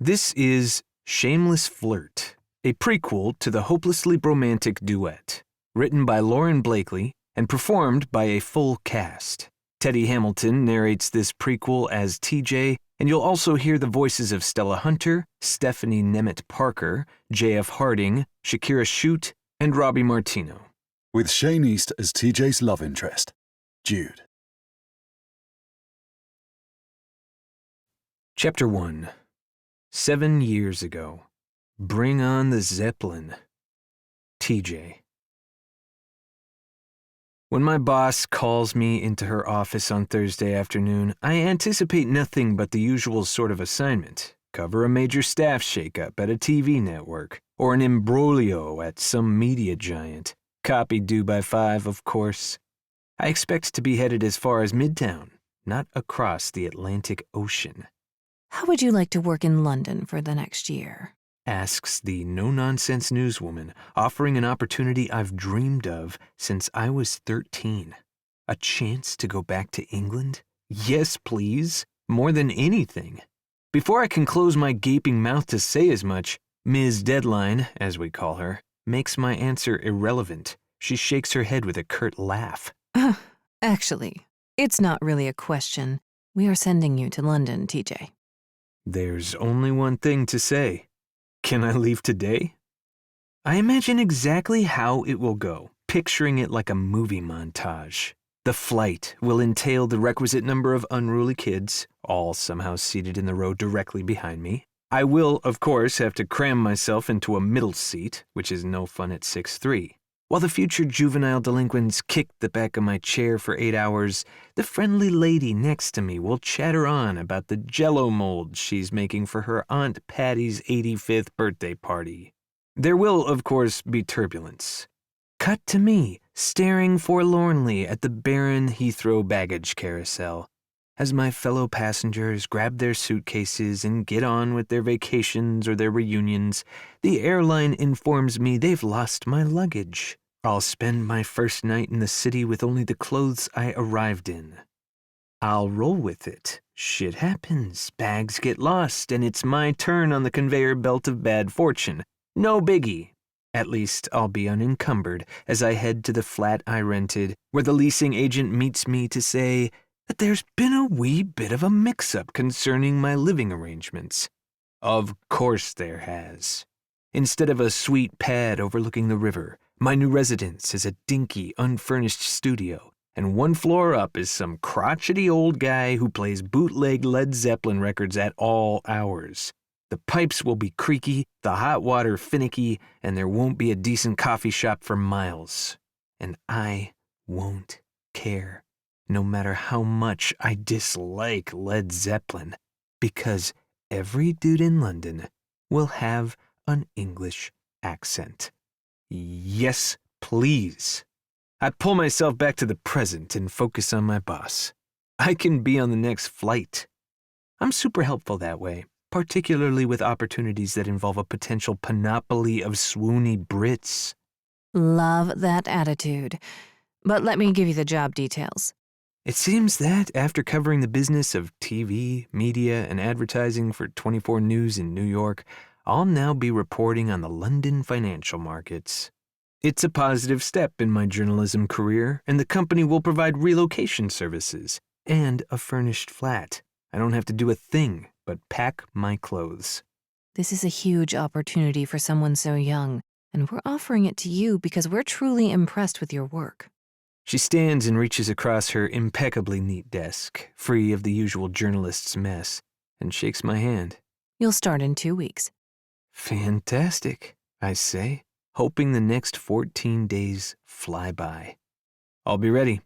This is Shameless Flirt, a prequel to the Hopelessly Bromantic Duet, written by Lauren Blakey and performed by a full cast. Teddy Hamilton narrates this prequel as TJ, and you'll also hear the voices of Stella Hunter, Stephanie Nemeth Parker, J.F. Harding, Shakira Shute, and Robbie Martino. With Shane East as TJ's love interest, Jude. Chapter 1. 7 years ago. Bring on the Zeppelin. TJ. When my boss calls me into her office on Thursday afternoon, I anticipate nothing but the usual sort of assignment. Cover a major staff shakeup at a TV network, or an imbroglio at some media giant. Copy due by 5, of course. I expect to be headed as far as Midtown, not across the Atlantic Ocean. How would you like to work in London for the next year? Asks the no-nonsense newswoman, offering an opportunity I've dreamed of since I was 13. A chance to go back to England? Yes, please. More than anything. Before I can close my gaping mouth to say as much, Ms. Deadline, as we call her, makes my answer irrelevant. She shakes her head with a curt laugh. Actually, it's not really a question. We are sending you to London, TJ. There's only one thing to say. Can I leave today? I imagine exactly how it will go, picturing it like a movie montage. The flight will entail the requisite number of unruly kids, all somehow seated in the row directly behind me. I will, of course, have to cram myself into a middle seat, which is no fun at 6'3". While the future juvenile delinquents kick the back of my chair for 8 hours, the friendly lady next to me will chatter on about the Jell-O mold she's making for her Aunt Patty's 85th birthday party. There will, of course, be turbulence. Cut to me, staring forlornly at the barren Heathrow baggage carousel, as my fellow passengers grab their suitcases and get on with their vacations or their reunions. The airline informs me they've lost my luggage. I'll spend my first night in the city with only the clothes I arrived in. I'll roll with it. Shit happens, bags get lost, and it's my turn on the conveyor belt of bad fortune. No biggie. At least I'll be unencumbered as I head to the flat I rented, where the leasing agent meets me to say that there's been a wee bit of a mix-up concerning my living arrangements. Of course there has. Instead of a sweet pad overlooking the river, my new residence is a dinky, unfurnished studio, and 1 floor up is some crotchety old guy who plays bootleg Led Zeppelin records at all hours. The pipes will be creaky, the hot water finicky, and there won't be a decent coffee shop for miles. And I won't care. No matter how much I dislike Led Zeppelin, because every dude in London will have an English accent. Yes, please. I pull myself back to the present and focus on my boss. I can be on the next flight. I'm super helpful that way, particularly with opportunities that involve a potential panoply of swoony Brits. Love that attitude. But let me give you the job details. It seems that after covering the business of TV, media, and advertising for 24 News in New York, I'll now be reporting on the London financial markets. It's a positive step in my journalism career, and the company will provide relocation services and a furnished flat. I don't have to do a thing but pack my clothes. This is a huge opportunity for someone so young, and we're offering it to you because we're truly impressed with your work. She stands and reaches across her impeccably neat desk, free of the usual journalist's mess, and shakes my hand. You'll start in 2 weeks. Fantastic, I say, hoping the next 14 days fly by. I'll be ready.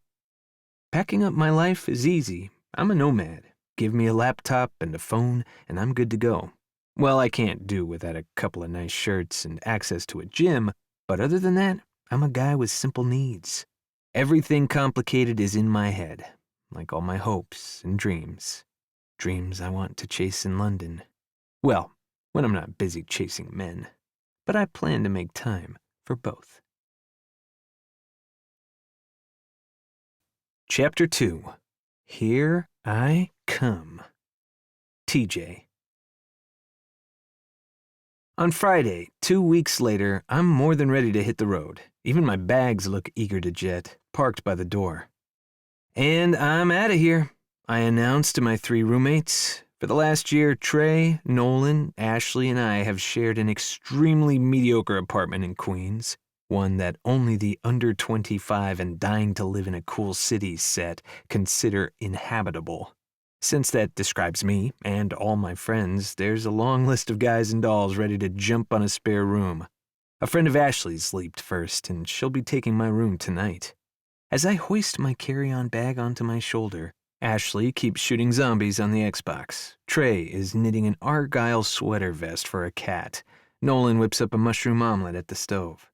Packing up my life is easy. I'm a nomad. Give me a laptop and a phone, and I'm good to go. Well, I can't do without a couple of nice shirts and access to a gym, but other than that, I'm a guy with simple needs. Everything complicated is in my head, like all my hopes and dreams. Dreams I want to chase in London. Well, when I'm not busy chasing men. But I plan to make time for both. Chapter 2. Here I come. TJ. On Friday, 2 weeks later, I'm more than ready to hit the road. Even my bags look eager to jet, parked by the door. And I'm out of here, I announced to my 3 roommates. For the last year, Trey, Nolan, Ashley, and I have shared an extremely mediocre apartment in Queens, one that only the under 25 and dying to live in a cool city set consider inhabitable. Since that describes me and all my friends, there's a long list of guys and dolls ready to jump on a spare room. A friend of Ashley's leaped first, and she'll be taking my room tonight. As I hoist my carry-on bag onto my shoulder, Ashley keeps shooting zombies on the Xbox. Trey is knitting an Argyle sweater vest for a cat. Nolan whips up a mushroom omelet at the stove.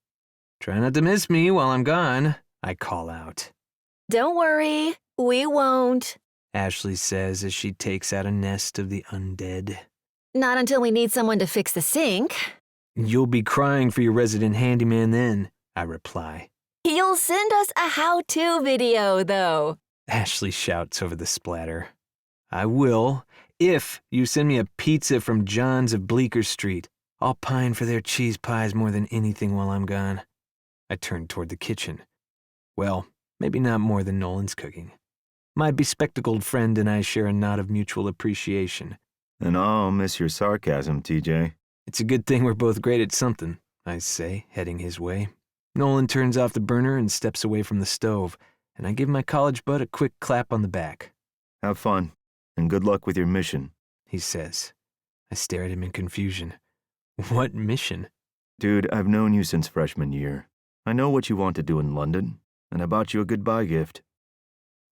Try not to miss me while I'm gone, I call out. Don't worry, we won't. Ashley says as she takes out a nest of the undead. Not until we need someone to fix the sink. You'll be crying for your resident handyman then, I reply. He'll send us a how-to video, though. Ashley shouts over the splatter. I will, if you send me a pizza from John's of Bleecker Street. I'll pine for their cheese pies more than anything while I'm gone. I turn toward the kitchen. Well, maybe not more than Nolan's cooking. My bespectacled friend and I share a nod of mutual appreciation. And I'll miss your sarcasm, TJ. It's a good thing we're both great at something, I say, heading his way. Nolan turns off the burner and steps away from the stove, and I give my college bud a quick clap on the back. Have fun, and good luck with your mission, he says. I stare at him in confusion. What mission? Dude, I've known you since freshman year. I know what you want to do in London, and I bought you a goodbye gift.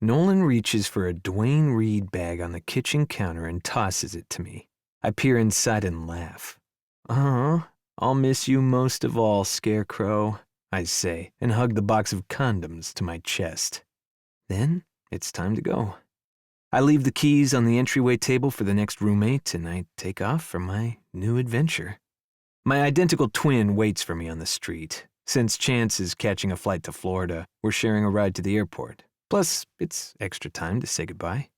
Nolan reaches for a Dwayne Reed bag on the kitchen counter and tosses it to me. I peer inside and laugh. I'll miss you most of all, Scarecrow, I say, and hug the box of condoms to my chest. Then it's time to go. I leave the keys on the entryway table for the next roommate, and I take off for my new adventure. My identical twin waits for me on the street. Since Chance is catching a flight to Florida, we're sharing a ride to the airport. Plus, it's extra time to say goodbye.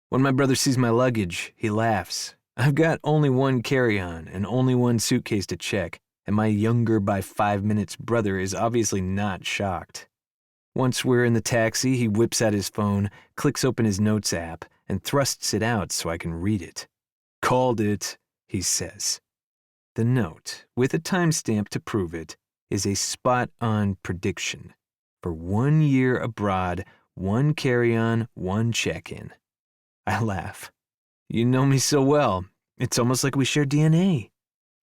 When my brother sees my luggage, he laughs. I've got only one carry-on and only one suitcase to check, and my younger by 5 minutes brother is obviously not shocked. Once we're in the taxi, he whips out his phone, clicks open his notes app, and thrusts it out so I can read it. Called it, he says. The note, with a timestamp to prove it, is a spot-on prediction. For 1 year abroad, 1 carry-on, 1 check-in. I laugh. You know me so well. It's almost like we share DNA.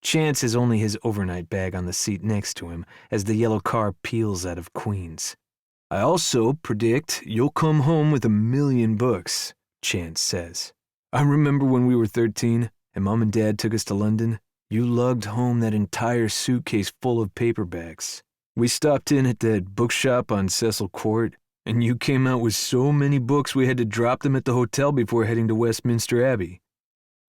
Chance has only his overnight bag on the seat next to him as the yellow car peels out of Queens. I also predict you'll come home with 1 million books, Chance says. I remember when we were 13 and Mom and Dad took us to London. You lugged home that entire suitcase full of paperbacks. We stopped in at that bookshop on Cecil Court, and you came out with so many books we had to drop them at the hotel before heading to Westminster Abbey.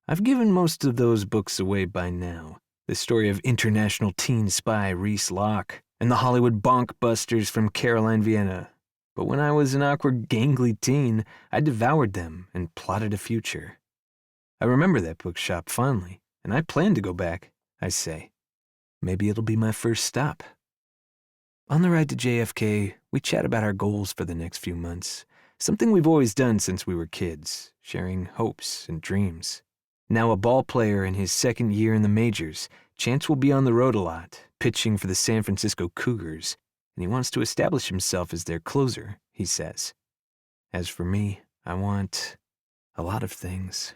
I've given most of those books away by now. The story of international teen spy Reese Locke and the Hollywood bonkbusters from Caroline Vienna. But when I was an awkward, gangly teen, I devoured them and plotted a future. I remember that bookshop fondly, and I plan to go back, I say. Maybe it'll be my first stop. On the ride to JFK, we chat about our goals for the next few months, something we've always done since we were kids, sharing hopes and dreams. Now a ball player in his 2nd year in the majors, Chance will be on the road a lot, pitching for the San Francisco Cougars, and he wants to establish himself as their closer, he says. As for me, I want a lot of things.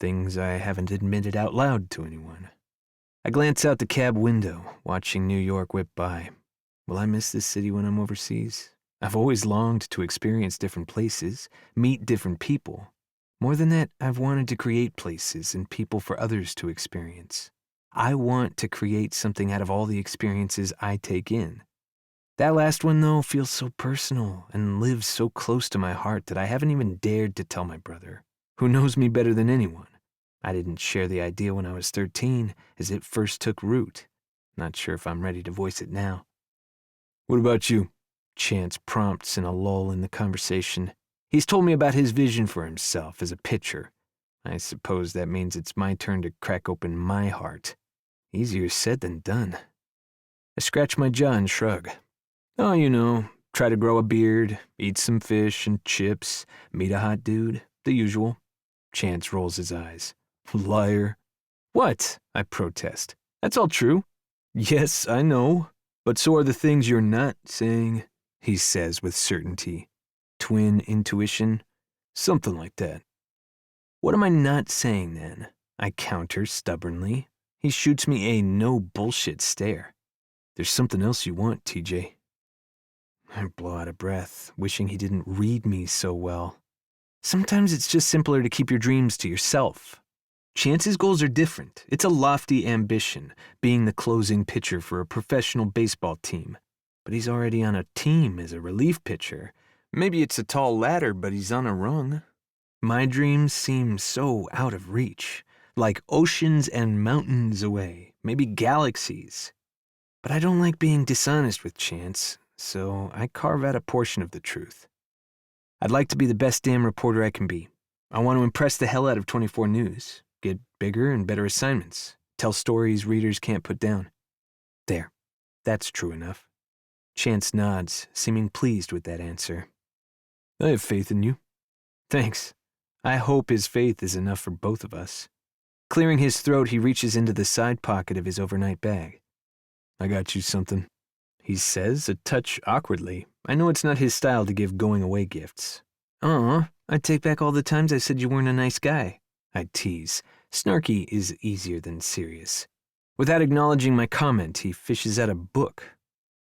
Things I haven't admitted out loud to anyone. I glance out the cab window, watching New York whip by. Will I miss this city when I'm overseas? I've always longed to experience different places, meet different people. More than that, I've wanted to create places and people for others to experience. I want to create something out of all the experiences I take in. That last one, though, feels so personal and lives so close to my heart that I haven't even dared to tell my brother, who knows me better than anyone. I didn't share the idea when I was 13, as it first took root. Not sure if I'm ready to voice it now. What about you? Chance prompts in a lull in the conversation. He's told me about his vision for himself as a pitcher. I suppose that means it's my turn to crack open my heart. Easier said than done. I scratch my jaw and shrug. Oh, try to grow a beard, eat some fish and chips, meet a hot dude, the usual. Chance rolls his eyes. Liar. What? I protest. That's all true. Yes, I know. But so are the things you're not saying, he says with certainty. Twin intuition? Something like that. What am I not saying then? I counter stubbornly. He shoots me a no bullshit stare. There's something else you want, TJ. I blow out of breath, wishing he didn't read me so well. Sometimes it's just simpler to keep your dreams to yourself. Chance's goals are different. It's a lofty ambition, being the closing pitcher for a professional baseball team. But he's already on a team as a relief pitcher. Maybe it's a tall ladder, but he's on a rung. My dreams seem so out of reach, like oceans and mountains away, maybe galaxies. But I don't like being dishonest with Chance, so I carve out a portion of the truth. I'd like to be the best damn reporter I can be. I want to impress the hell out of 24 News, get bigger and better assignments, tell stories readers can't put down. There, that's true enough. Chance nods, seeming pleased with that answer. I have faith in you. Thanks. I hope his faith is enough for both of us. Clearing his throat, he reaches into the side pocket of his overnight bag. I got you something, he says, a touch awkwardly. I know it's not his style to give going-away gifts. Aw, I take back all the times I said you weren't a nice guy. I tease. Snarky is easier than serious. Without acknowledging my comment, he fishes out a book.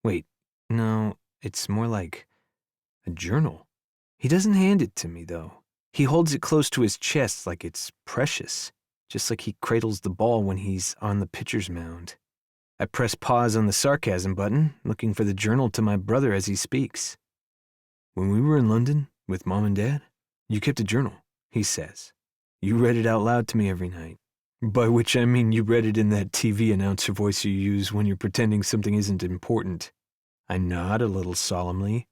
Wait, no, it's more like a journal. He doesn't hand it to me, though. He holds it close to his chest like it's precious, just like he cradles the ball when he's on the pitcher's mound. I press pause on the sarcasm button, looking for the journal to my brother as he speaks. When we were in London with Mom and Dad, you kept a journal, he says. You read it out loud to me every night. By which I mean you read it in that TV announcer voice you use when you're pretending something isn't important. I nod a little solemnly.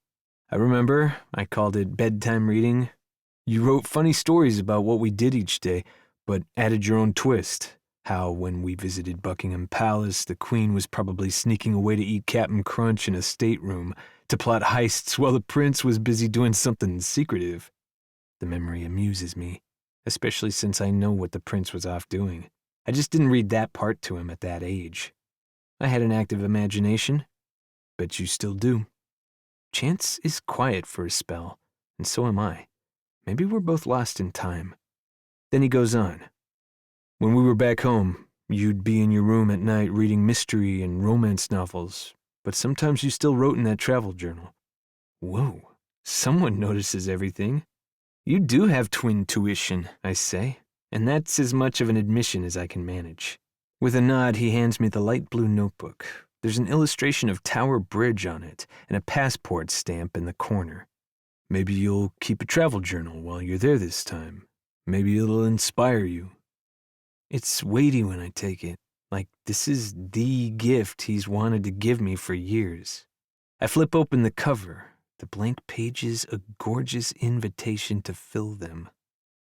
I remember I called it bedtime reading. You wrote funny stories about what we did each day, but added your own twist. How, when we visited Buckingham Palace, the Queen was probably sneaking away to eat Cap'n Crunch in a stateroom to plot heists while the Prince was busy doing something secretive. The memory amuses me, especially since I know what the Prince was off doing. I just didn't read that part to him at that age. I had an active imagination. Bet you still do. Chance is quiet for a spell, and so am I. Maybe we're both lost in time. Then he goes on. When we were back home, you'd be in your room at night reading mystery and romance novels, but sometimes you still wrote in that travel journal. Whoa, someone notices everything. You do have twin tuition, I say, and that's as much of an admission as I can manage. With a nod, he hands me the light blue notebook. There's an illustration of Tower Bridge on it and a passport stamp in the corner. Maybe you'll keep a travel journal while you're there this time. Maybe it'll inspire you. It's weighty when I take it, like this is the gift he's wanted to give me for years. I flip open the cover, the blank pages a gorgeous invitation to fill them.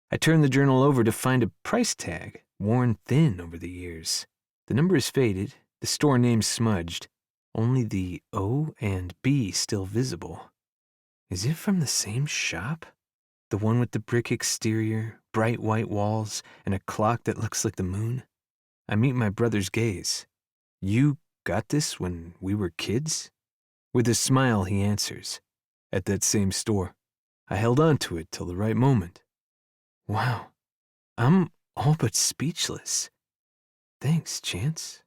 I turn the journal over to find a price tag, worn thin over the years. The number is faded, the store name smudged, only the O and B still visible. Is it from the same shop? The one with the brick exterior, bright white walls, and a clock that looks like the moon? I meet my brother's gaze. You got this when we were kids? With a smile, he answers. At that same store. I held on to it till the right moment. Wow, I'm all but speechless. Thanks, Chance.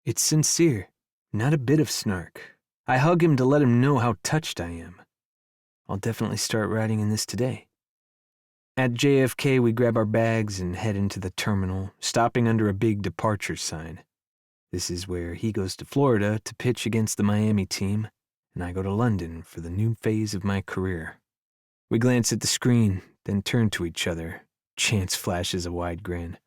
It's sincere, not a bit of snark. I hug him to let him know how touched I am. I'll definitely start writing in this today. At JFK, we grab our bags and head into the terminal, stopping under a big departure sign. This is where he goes to Florida to pitch against the Miami team, and I go to London for the new phase of my career. We glance at the screen, then turn to each other. Chance flashes a wide grin.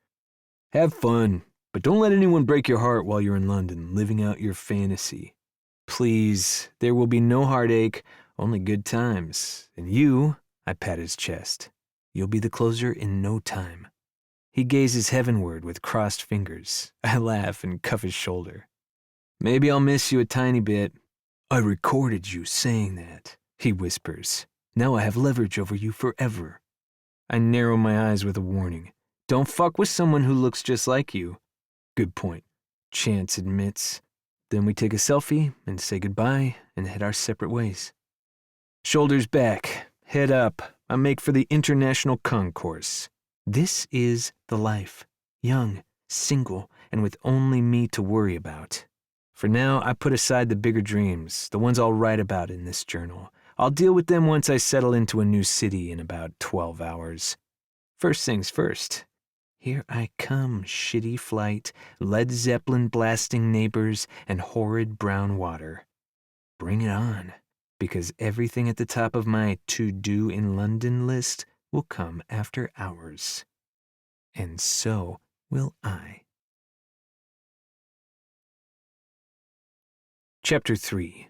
Have fun, but don't let anyone break your heart while you're in London, living out your fantasy. Please, there will be no heartache, only good times. And you, I pat his chest, you'll be the closer in no time. He gazes heavenward with crossed fingers. I laugh and cuff his shoulder. Maybe I'll miss you a tiny bit. I recorded you saying that, he whispers. Now I have leverage over you forever. I narrow my eyes with a warning. Don't fuck with someone who looks just like you. Good point, Chance admits. Then we take a selfie and say goodbye and head our separate ways. Shoulders back, head up. I make for the international concourse. This is the life. Young, single, and with only me to worry about. For now, I put aside the bigger dreams, the ones I'll write about in this journal. I'll deal with them once I settle into a new city in about 12 hours. First things first. Here I come, shitty flight, Led Zeppelin blasting neighbors, and horrid brown water. Bring it on, because everything at the top of my to-do in London list will come after hours. And so will I. Chapter 3.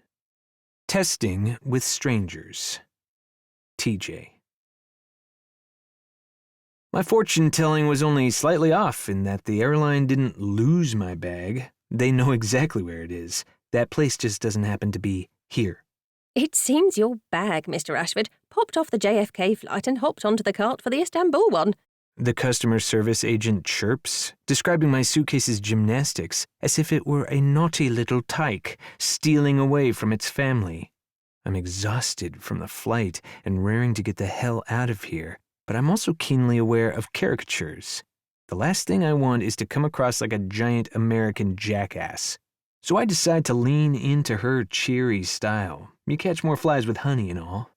Testing with Strangers. TJ. My fortune-telling was only slightly off in that the airline didn't lose my bag. They know exactly where it is. That place just doesn't happen to be here. It seems your bag, Mr. Ashford, popped off the JFK flight and hopped onto the cart for the Istanbul one. The customer service agent chirps, describing my suitcase's gymnastics as if it were a naughty little tyke stealing away from its family. I'm exhausted from the flight and raring to get the hell out of here, but I'm also keenly aware of caricatures. The last thing I want is to come across like a giant American jackass. So I decide to lean into her cheery style. You catch more flies with honey and all.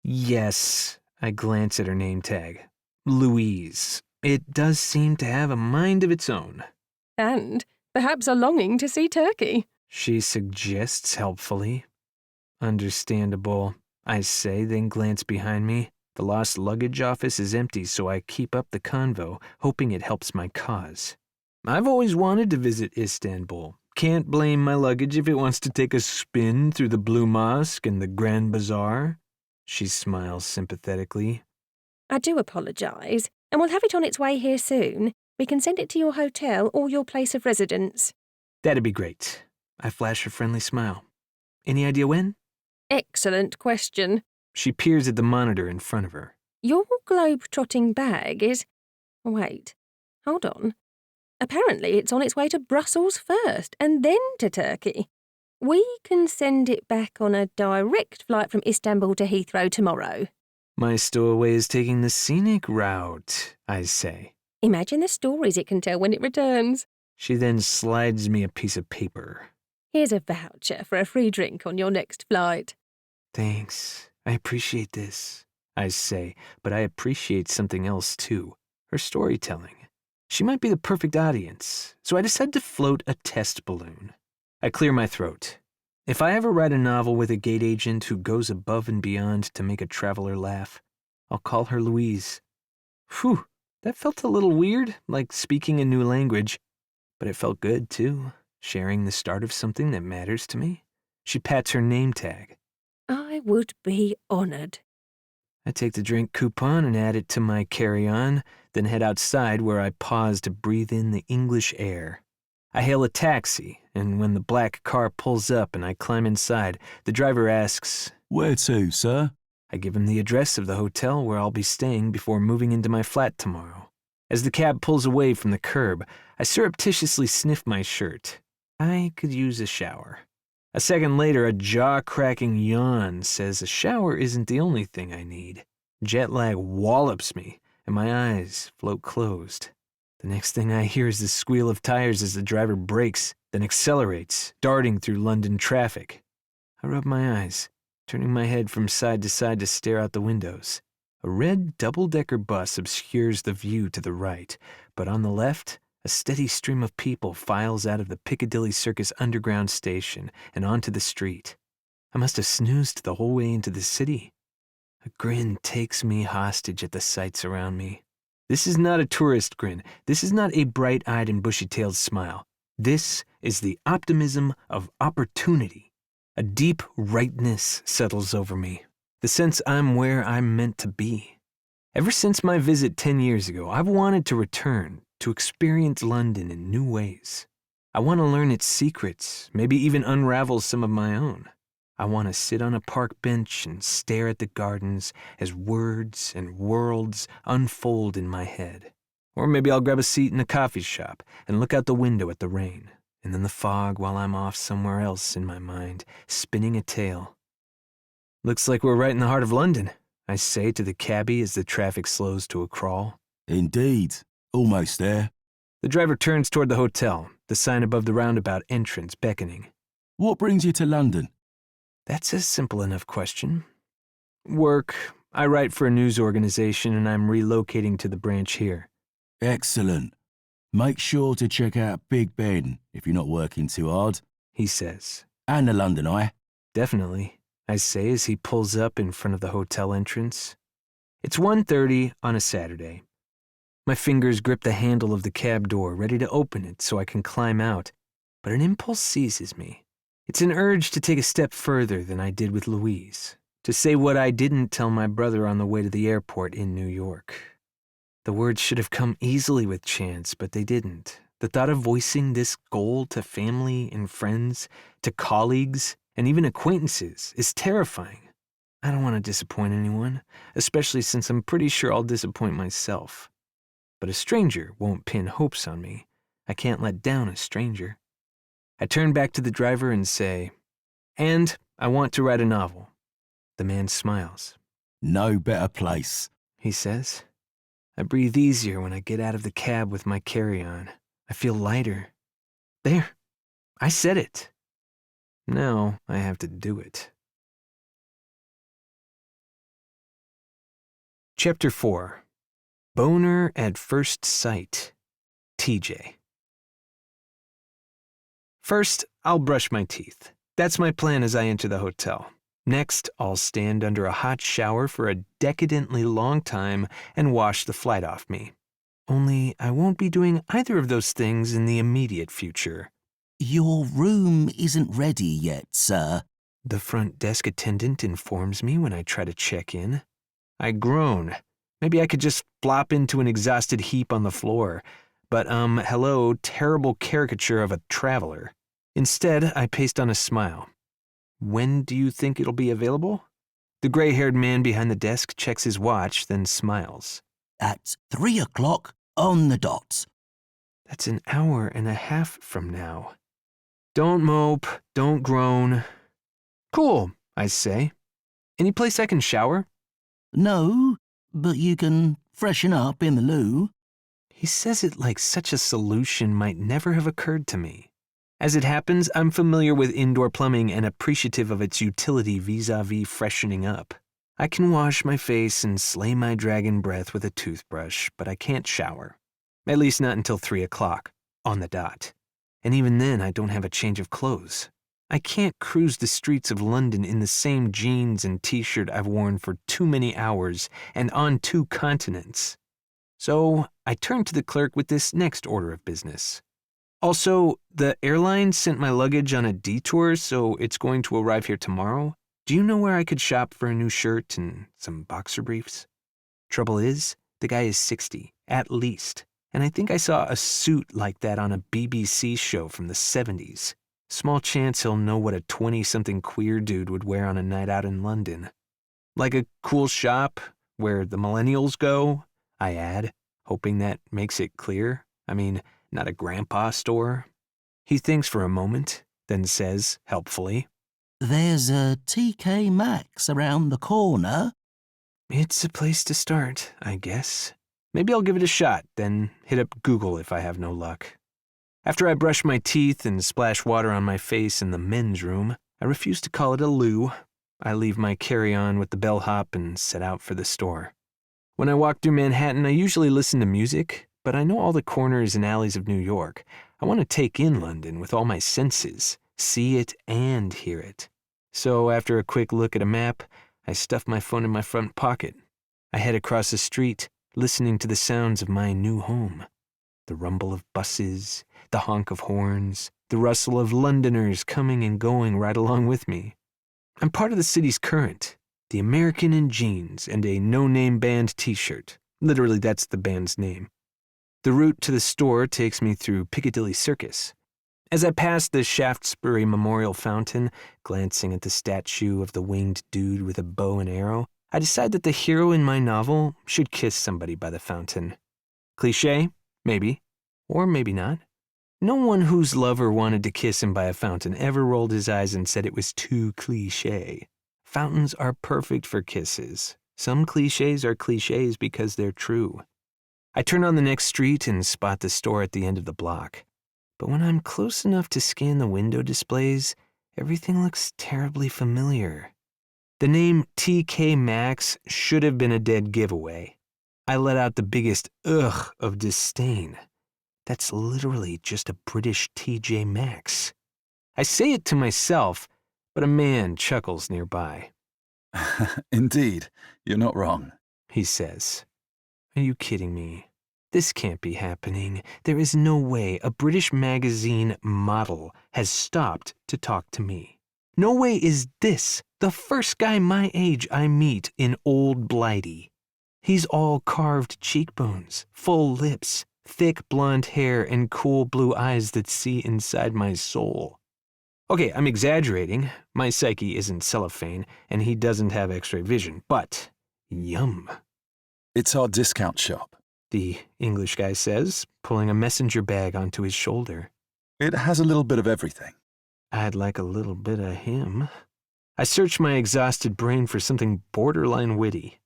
Yes, I glance at her name tag. Louise. It does seem to have a mind of its own. And perhaps a longing to see Turkey. She suggests helpfully. Understandable, I say, then glance behind me. The lost luggage office is empty, so I keep up the convo, hoping it helps my cause. I've always wanted to visit Istanbul. Can't blame my luggage if it wants to take a spin through the Blue Mosque and the Grand Bazaar. She smiles sympathetically. I do apologise, and we'll have it on its way here soon. We can send it to your hotel or your place of residence. That'd be great. I flash a friendly smile. Any idea when? Excellent question. She peers at the monitor in front of her. Your globe-trotting bag is... Wait, hold on. Apparently it's on its way to Brussels first, and then to Turkey. We can send it back on a direct flight from Istanbul to Heathrow tomorrow. My stowaway is taking the scenic route, I say. Imagine the stories it can tell when it returns. She then slides me a piece of paper. Here's a voucher for a free drink on your next flight. Thanks. I appreciate this, I say, but I appreciate something else too. Her storytelling. She might be the perfect audience, so I decide to float a test balloon. I clear my throat. If I ever write a novel with a gate agent who goes above and beyond to make a traveler laugh, I'll call her Louise. Whew, that felt a little weird, like speaking a new language, but it felt good too, sharing the start of something that matters to me. She pats her name tag. I would be honoured. I take the drink coupon and add it to my carry-on, then head outside where I pause to breathe in the English air. I hail a taxi, and when the black car pulls up and I climb inside, the driver asks, Where to, sir? I give him the address of the hotel where I'll be staying before moving into my flat tomorrow. As the cab pulls away from the curb, I surreptitiously sniff my shirt. I could use a shower. A second later, a jaw-cracking yawn says a shower isn't the only thing I need. Jet lag wallops me, and my eyes float closed. The next thing I hear is the squeal of tires as the driver brakes, then accelerates, darting through London traffic. I rub my eyes, turning my head from side to side to stare out the windows. A red double-decker bus obscures the view to the right, but on the left, a steady stream of people files out of the Piccadilly Circus Underground station and onto the street. I must have snoozed the whole way into the city. A grin takes me hostage at the sights around me. This is not a tourist grin. This is not a bright-eyed and bushy-tailed smile. This is the optimism of opportunity. A deep rightness settles over me, the sense I'm where I'm meant to be. Ever since my visit 10 years ago, I've wanted to return, to experience London in new ways. I want to learn its secrets, maybe even unravel some of my own. I want to sit on a park bench and stare at the gardens as words and worlds unfold in my head. Or maybe I'll grab a seat in a coffee shop and look out the window at the rain, and then the fog while I'm off somewhere else in my mind, spinning a tale. Looks like we're right in the heart of London, I say to the cabbie as the traffic slows to a crawl. Indeed. Almost there. The driver turns toward the hotel, the sign above the roundabout entrance beckoning. What brings you to London? That's a simple enough question. Work. I write for a news organization and I'm relocating to the branch here. Excellent. Make sure to check out Big Ben if you're not working too hard. He says. And the London Eye. Definitely, I say as he pulls up in front of the hotel entrance. It's 1:30 on a Saturday. My fingers grip the handle of the cab door, ready to open it so I can climb out, but an impulse seizes me. It's an urge to take a step further than I did with Louise, to say what I didn't tell my brother on the way to the airport in New York. The words should have come easily with chance, but they didn't. The thought of voicing this goal to family and friends, to colleagues, and even acquaintances is terrifying. I don't want to disappoint anyone, especially since I'm pretty sure I'll disappoint myself. But a stranger won't pin hopes on me. I can't let down a stranger. I turn back to the driver and say, "And I want to write a novel." The man smiles. No better place, He says. I breathe easier when I get out of the cab with my carry-on. I feel lighter. There, I said it. Now I have to do it. Chapter 4. Boner at First Sight. TJ. First, I'll brush my teeth. That's my plan as I enter the hotel. Next, I'll stand under a hot shower for a decadently long time and wash the flight off me. Only I won't be doing either of those things in the immediate future. Your room isn't ready yet, sir. The front desk attendant informs me when I try to check in. I groan. Maybe I could just flop into an exhausted heap on the floor. But, hello, terrible caricature of a traveler. Instead, I paste on a smile. When do you think it'll be available? The gray-haired man behind the desk checks his watch, then smiles. At 3 o'clock on the dot. That's an hour and a half from now. Don't mope, don't groan. Cool, I say. Any place I can shower? No, but you can freshen up in the loo. He says it like such a solution might never have occurred to me. As it happens, I'm familiar with indoor plumbing and appreciative of its utility vis-a-vis freshening up. I can wash my face and slay my dragon breath with a toothbrush, but I can't shower. At least not until 3 o'clock, on the dot. And even then, I don't have a change of clothes. I can't cruise the streets of London in the same jeans and t-shirt I've worn for too many hours and on 2 continents. So I turn to the clerk with this next order of business. Also, the airline sent my luggage on a detour, so it's going to arrive here tomorrow. Do you know where I could shop for a new shirt and some boxer briefs? Trouble is, the guy is 60, at least, and I think I saw a suit like that on a BBC show from the 70s. Small chance he'll know what a 20-something queer dude would wear on a night out in London. Like a cool shop where the millennials go, I add, hoping that makes it clear. I mean, not a grandpa store. He thinks for a moment, then says, helpfully, There's a TK Maxx around the corner. It's a place to start, I guess. Maybe I'll give it a shot, then hit up Google if I have no luck. After I brush my teeth and splash water on my face in the men's room, I refuse to call it a loo. I leave my carry-on with the bellhop and set out for the store. When I walk through Manhattan, I usually listen to music, but I know all the corners and alleys of New York. I want to take in London with all my senses, see it and hear it. So after a quick look at a map, I stuff my phone in my front pocket. I head across the street, listening to the sounds of my new home. The rumble of buses, the honk of horns, the rustle of Londoners coming and going right along with me. I'm part of the city's current, the American in jeans and a no-name band t-shirt. Literally, that's the band's name. The route to the store takes me through Piccadilly Circus. As I pass the Shaftesbury Memorial Fountain, glancing at the statue of the winged dude with a bow and arrow, I decide that the hero in my novel should kiss somebody by the fountain. Cliché? Maybe. Or maybe not. No one whose lover wanted to kiss him by a fountain ever rolled his eyes and said it was too cliché. Fountains are perfect for kisses. Some clichés are clichés because they're true. I turn on the next street and spot the store at the end of the block. But when I'm close enough to scan the window displays, everything looks terribly familiar. The name TK Maxx should have been a dead giveaway. I let out the biggest ugh of disdain. That's literally just a British TJ Maxx. I say it to myself, but a man chuckles nearby. Indeed, you're not wrong. He says, "Are you kidding me? This can't be happening. There is no way a British magazine model has stopped to talk to me. No way is this the first guy my age I meet in Old Blighty. He's all carved cheekbones, full lips, thick blonde hair, and cool blue eyes that see inside my soul. Okay, I'm exaggerating. My psyche isn't cellophane, and he doesn't have x-ray vision, but yum." It's our discount shop. The English guy says, pulling a messenger bag onto his shoulder. It has a little bit of everything. I'd like a little bit of him. I search my exhausted brain for something borderline witty.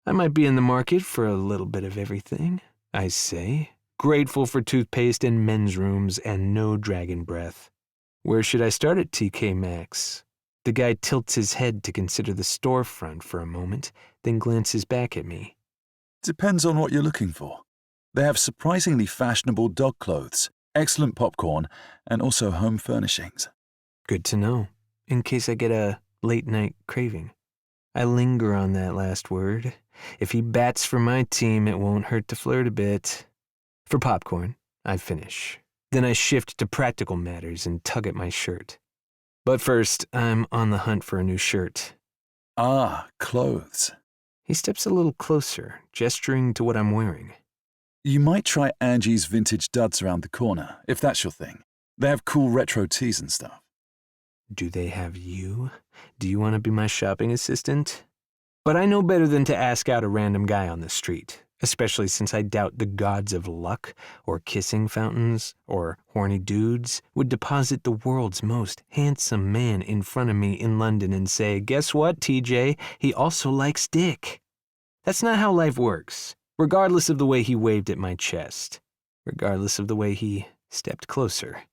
I might be in the market for a little bit of everything, I say, grateful for toothpaste and men's rooms and no dragon breath. Where should I start at TK Maxx? The guy tilts his head to consider the storefront for a moment, then glances back at me. Depends on what you're looking for. They have surprisingly fashionable dog clothes, excellent popcorn, and also home furnishings. Good to know, in case I get a late-night craving. I linger on that last word. If he bats for my team, it won't hurt to flirt a bit. For popcorn, I finish. Then I shift to practical matters and tug at my shirt. But first, I'm on the hunt for a new shirt. Ah, clothes. He steps a little closer, gesturing to what I'm wearing. You might try Angie's Vintage Duds around the corner, if that's your thing. They have cool retro tees and stuff. Do they have you? Do you want to be my shopping assistant? But I know better than to ask out a random guy on the street, especially since I doubt the gods of luck, or kissing fountains, or horny dudes would deposit the world's most handsome man in front of me in London and say, "Guess what, TJ? He also likes dick." That's not how life works, regardless of the way he waved at my chest, regardless of the way he stepped closer.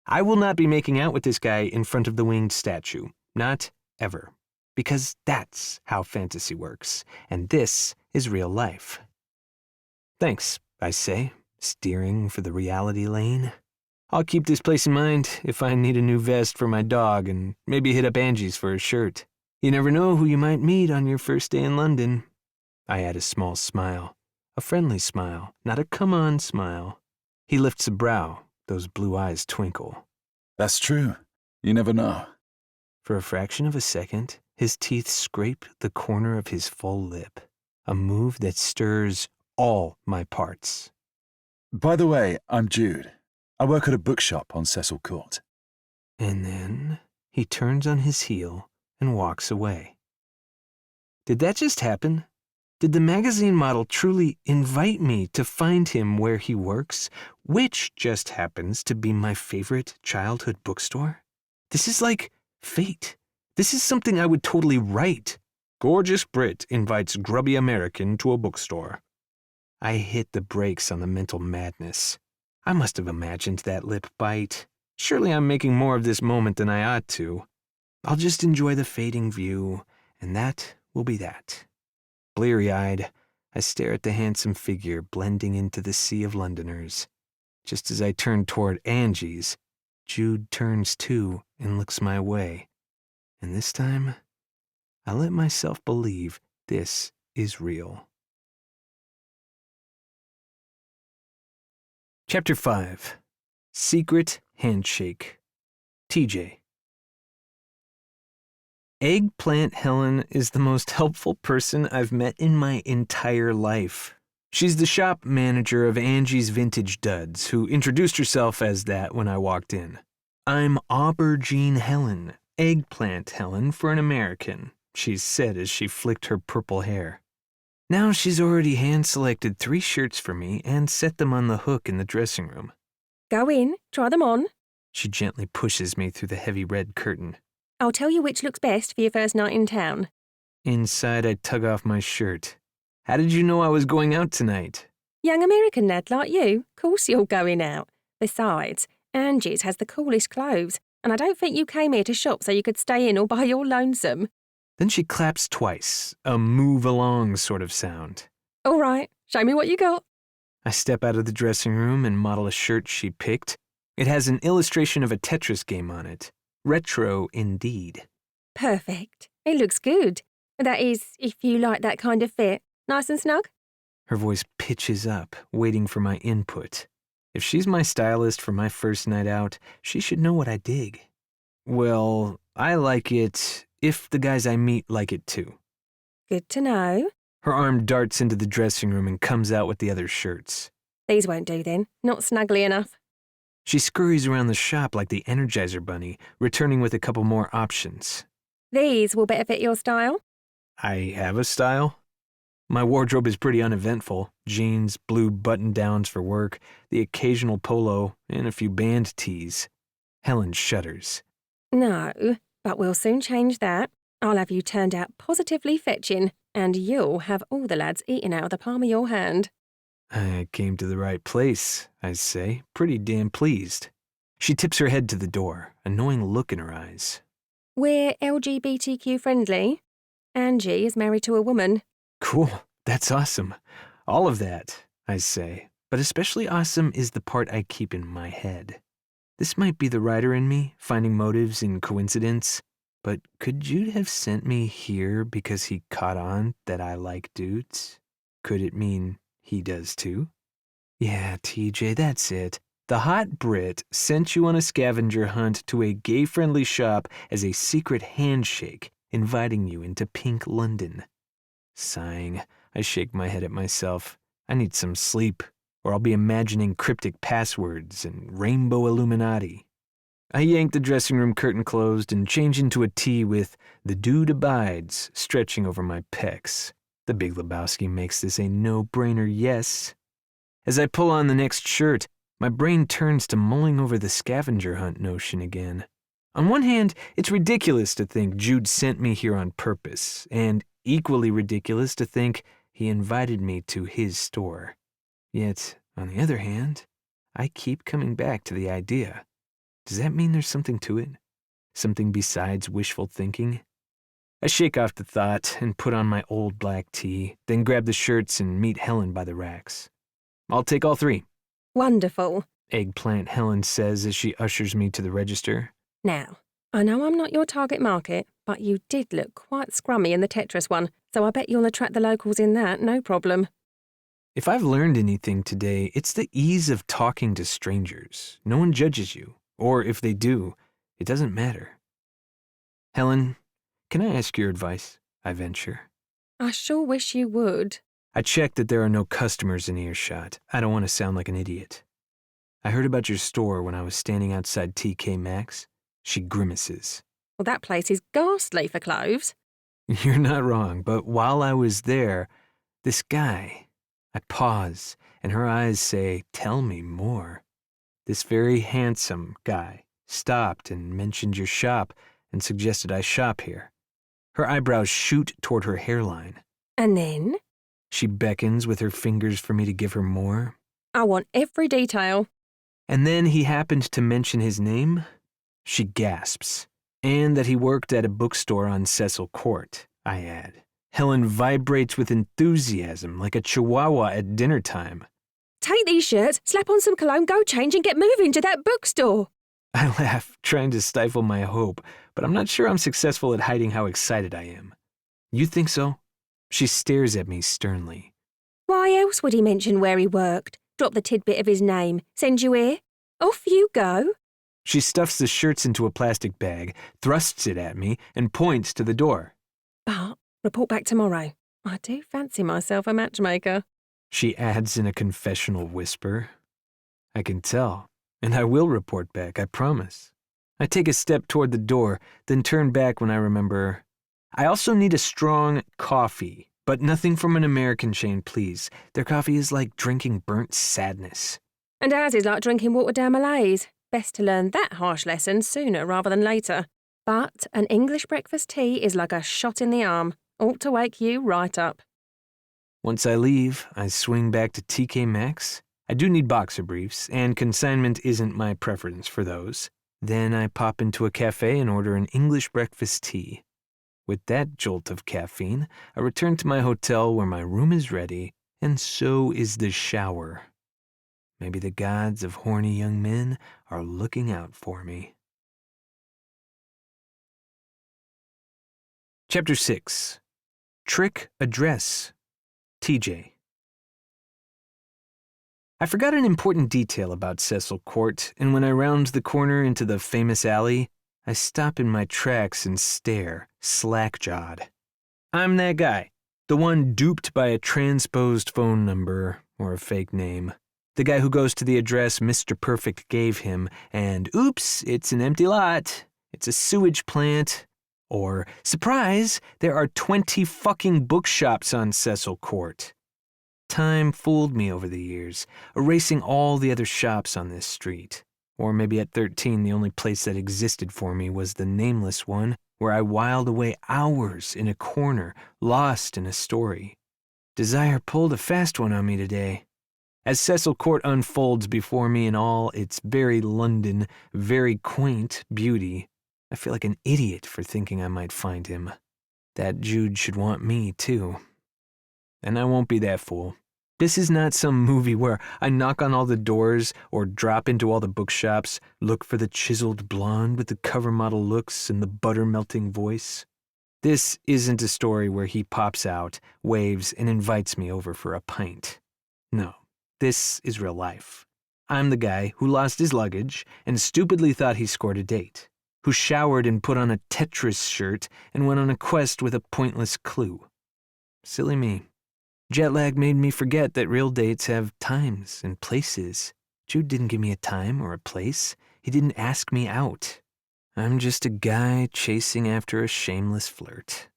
I will not be making out with this guy in front of the winged statue. Not ever. Because that's how fantasy works, and this is real life. Thanks, I say, steering for the reality lane. I'll keep this place in mind if I need a new vest for my dog and maybe hit up Angie's for a shirt. You never know who you might meet on your first day in London. I add a small smile. A friendly smile, not a come-on smile. He lifts a brow. Those blue eyes twinkle. That's true. You never know. For a fraction of a second, his teeth scrape the corner of his full lip, a move that stirs all my parts. By the way, I'm Jude. I work at a bookshop on Cecil Court. And then he turns on his heel and walks away. Did that just happen? Did the magazine model truly invite me to find him where he works, which just happens to be my favorite childhood bookstore? This is like fate. This is something I would totally write. Gorgeous Brit invites grubby American to a bookstore. I hit the brakes on the mental madness. I must have imagined that lip bite. Surely I'm making more of this moment than I ought to. I'll just enjoy the fading view, and that will be that. Bleary-eyed, I stare at the handsome figure blending into the sea of Londoners. Just as I turn toward Angie's, Jude turns too and looks my way. And this time, I let myself believe this is real. Chapter 5. Secret Handshake. TJ. Eggplant Helen is the most helpful person I've met in my entire life. She's the shop manager of Angie's Vintage Duds, who introduced herself as that when I walked in. I'm Aubergine Helen, Eggplant Helen for an American, she said as she flicked her purple hair. Now she's already hand-selected 3 shirts for me and set them on the hook in the dressing room. Go in, try them on. She gently pushes me through the heavy red curtain. I'll tell you which looks best for your first night in town. Inside, I tug off my shirt. How did you know I was going out tonight? Young American lad like you, course you're going out. Besides, Angie's has the coolest clothes, and I don't think you came here to shop so you could stay in all by your lonesome. Then she claps twice, a move-along sort of sound. All right, show me what you got. I step out of the dressing room and model a shirt she picked. It has an illustration of a Tetris game on it. Retro indeed. Perfect. It looks good. That is, if you like that kind of fit. Nice and snug? Her voice pitches up, waiting for my input. If she's my stylist for my first night out, she should know what I dig. Well, I like it if the guys I meet like it too. Good to know. Her arm darts into the dressing room and comes out with the other shirts. These won't do then. Not snuggly enough. She scurries around the shop like the Energizer Bunny, returning with a couple more options. These will better fit your style. I have a style? My wardrobe is pretty uneventful. Jeans, blue button-downs for work, the occasional polo, and a few band tees. Helen shudders. No, but we'll soon change that. I'll have you turned out positively fetching, and you'll have all the lads eating out of the palm of your hand. I came to the right place, I say, pretty damn pleased. She tips her head to the door, a knowing look in her eyes. We're LGBTQ friendly. Angie is married to a woman. Cool, that's awesome. All of that, I say, but especially awesome is the part I keep in my head. This might be the writer in me, finding motives in coincidence, but could Jude have sent me here because he caught on that I like dudes? Could it mean he does too? Yeah, TJ, that's it. The hot Brit sent you on a scavenger hunt to a gay-friendly shop as a secret handshake, inviting you into pink London. Sighing, I shake my head at myself. I need some sleep, or I'll be imagining cryptic passwords and rainbow Illuminati. I yank the dressing room curtain closed and change into a tee with "The Dude Abides" stretching over my pecs. The Big Lebowski makes this a no-brainer yes. As I pull on the next shirt, my brain turns to mulling over the scavenger hunt notion again. On one hand, it's ridiculous to think Jude sent me here on purpose, and equally ridiculous to think he invited me to his store. Yet, on the other hand, I keep coming back to the idea. Does that mean there's something to it? Something besides wishful thinking? I shake off the thought and put on my old black tee, then grab the shirts and meet Helen by the racks. I'll take all 3. Wonderful. Eggplant Helen says as she ushers me to the register. Now, I know I'm not your target market, but you did look quite scrummy in the Tetris one, so I bet you'll attract the locals in that, no problem. If I've learned anything today, it's the ease of talking to strangers. No one judges you, or if they do, it doesn't matter. Helen, can I ask your advice? I venture. I sure wish you would. I check that there are no customers in earshot. I don't want to sound like an idiot. I heard about your store when I was standing outside TK Maxx. She grimaces. Well, that place is ghastly for clothes. You're not wrong, but while I was there, this guy... I pause, and her eyes say, "Tell me more." This very handsome guy stopped and mentioned your shop and suggested I shop here. Her eyebrows shoot toward her hairline. And then? She beckons with her fingers for me to give her more. I want every detail. And then he happened to mention his name. She gasps. And that he worked at a bookstore on Cecil Court, I add. Helen vibrates with enthusiasm like a chihuahua at dinner time. Take these shirts, slap on some cologne, go change and get moving to that bookstore. I laugh, trying to stifle my hope, but I'm not sure I'm successful at hiding how excited I am. You think so? She stares at me sternly. Why else would he mention where he worked? Drop the tidbit of his name, send you here? Off you go. She stuffs the shirts into a plastic bag, thrusts it at me, and points to the door. But report back tomorrow. I do fancy myself a matchmaker. She adds in a confessional whisper. I can tell, and I will report back, I promise. I take a step toward the door, then turn back when I remember. I also need a strong coffee, but nothing from an American chain, please. Their coffee is like drinking burnt sadness. And ours is like drinking watered down Malaise. Best to learn that harsh lesson sooner rather than later. But an English breakfast tea is like a shot in the arm. Ought to wake you right up. Once I leave, I swing back to TK Maxx. I do need boxer briefs, and consignment isn't my preference for those. Then I pop into a cafe and order an English breakfast tea. With that jolt of caffeine, I return to my hotel where my room is ready, and so is the shower. Maybe the gods of horny young men are looking out for me. Chapter 6. Trick Address. TJ. I forgot an important detail about Cecil Court, and when I round the corner into the famous alley, I stop in my tracks and stare, slack-jawed. I'm that guy, the one duped by a transposed phone number or a fake name. The guy who goes to the address Mr. Perfect gave him, and oops, it's an empty lot. It's a sewage plant. Or, surprise, there are 20 fucking bookshops on Cecil Court. Time fooled me over the years, erasing all the other shops on this street. Or maybe at 13, the only place that existed for me was the nameless one, where I whiled away hours in a corner, lost in a story. Desire pulled a fast one on me today. As Cecil Court unfolds before me in all its very London, very quaint beauty, I feel like an idiot for thinking I might find him. That Jude should want me, too. And I won't be that fool. This is not some movie where I knock on all the doors or drop into all the bookshops, look for the chiseled blonde with the cover model looks and the butter-melting voice. This isn't a story where he pops out, waves, and invites me over for a pint. No, this is real life. I'm the guy who lost his luggage and stupidly thought he scored a date, who showered and put on a Tetris shirt and went on a quest with a pointless clue. Silly me. Jet lag made me forget that real dates have times and places. Jude didn't give me a time or a place. He didn't ask me out. I'm just a guy chasing after a shameless flirt.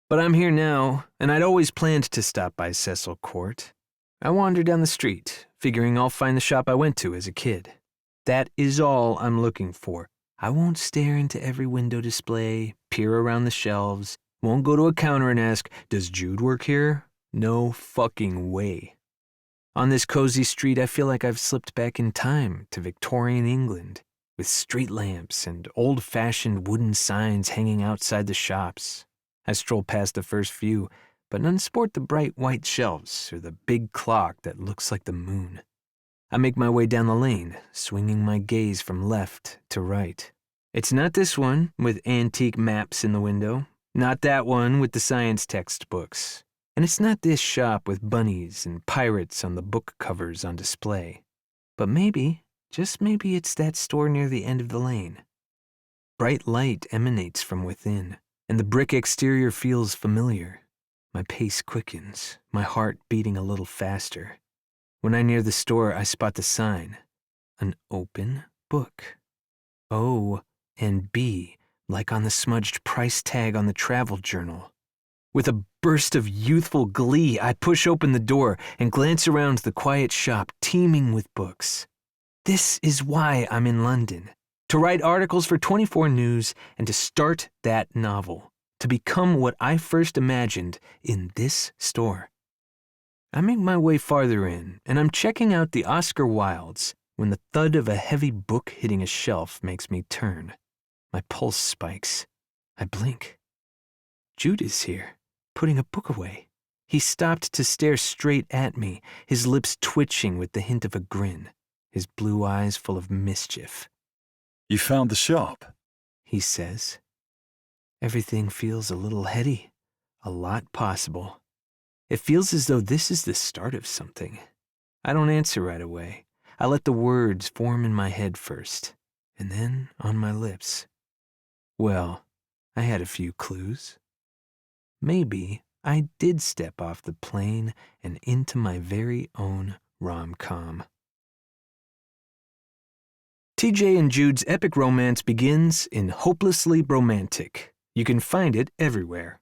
But I'm here now, and I'd always planned to stop by Cecil Court. I wander down the street, figuring I'll find the shop I went to as a kid. That is all I'm looking for. I won't stare into every window display, peer around the shelves, won't go to a counter and ask, does Jude work here? No fucking way. On this cozy street, I feel like I've slipped back in time to Victorian England, with street lamps and old-fashioned wooden signs hanging outside the shops. I stroll past the first few, but none sport the bright white shelves or the big clock that looks like the moon. I make my way down the lane, swinging my gaze from left to right. It's not this one with antique maps in the window, not that one with the science textbooks. And it's not this shop with bunnies and pirates on the book covers on display. But maybe, just maybe it's that store near the end of the lane. Bright light emanates from within, and the brick exterior feels familiar. My pace quickens, my heart beating a little faster. When I near the store, I spot the sign. An open book. O and B, like on the smudged price tag on the travel journal. With a burst of youthful glee, I push open the door and glance around the quiet shop teeming with books. This is why I'm in London. To write articles for 24 News and to start that novel. To become what I first imagined in this store. I make my way farther in, and I'm checking out the Oscar Wildes when the thud of a heavy book hitting a shelf makes me turn. My pulse spikes. I blink. Jude is here. Putting a book away. He stopped to stare straight at me, his lips twitching with the hint of a grin, his blue eyes full of mischief. You found the shop, he says. Everything feels a little heady, a lot possible. It feels as though this is the start of something. I don't answer right away. I let the words form in my head first. and then on my lips. Well, I had a few clues. Maybe I did step off the plane and into my very own rom-com. TJ and Jude's epic romance begins in Hopelessly Bromantic. You can find it everywhere.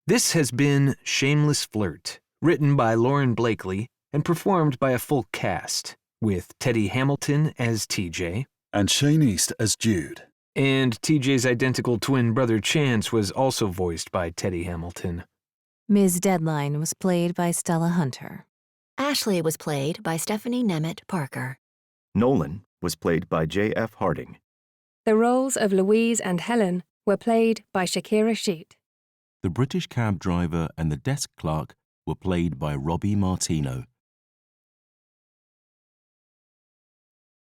This has been Shameless Flirt, written by Lauren Blakey and performed by a full cast, with Teddy Hamilton as TJ, And Shane East as Jude. and TJ's identical twin brother Chance was also voiced by Teddy Hamilton. Ms. Deadline was played by Stella Hunter. Ashley was played by Stephanie Nemeth Parker. Nolan was played by J.F. Harding. The roles of Louise and Helen were played by Shakira Sheet. The British cab driver and the desk clerk were played by Robbie Martino.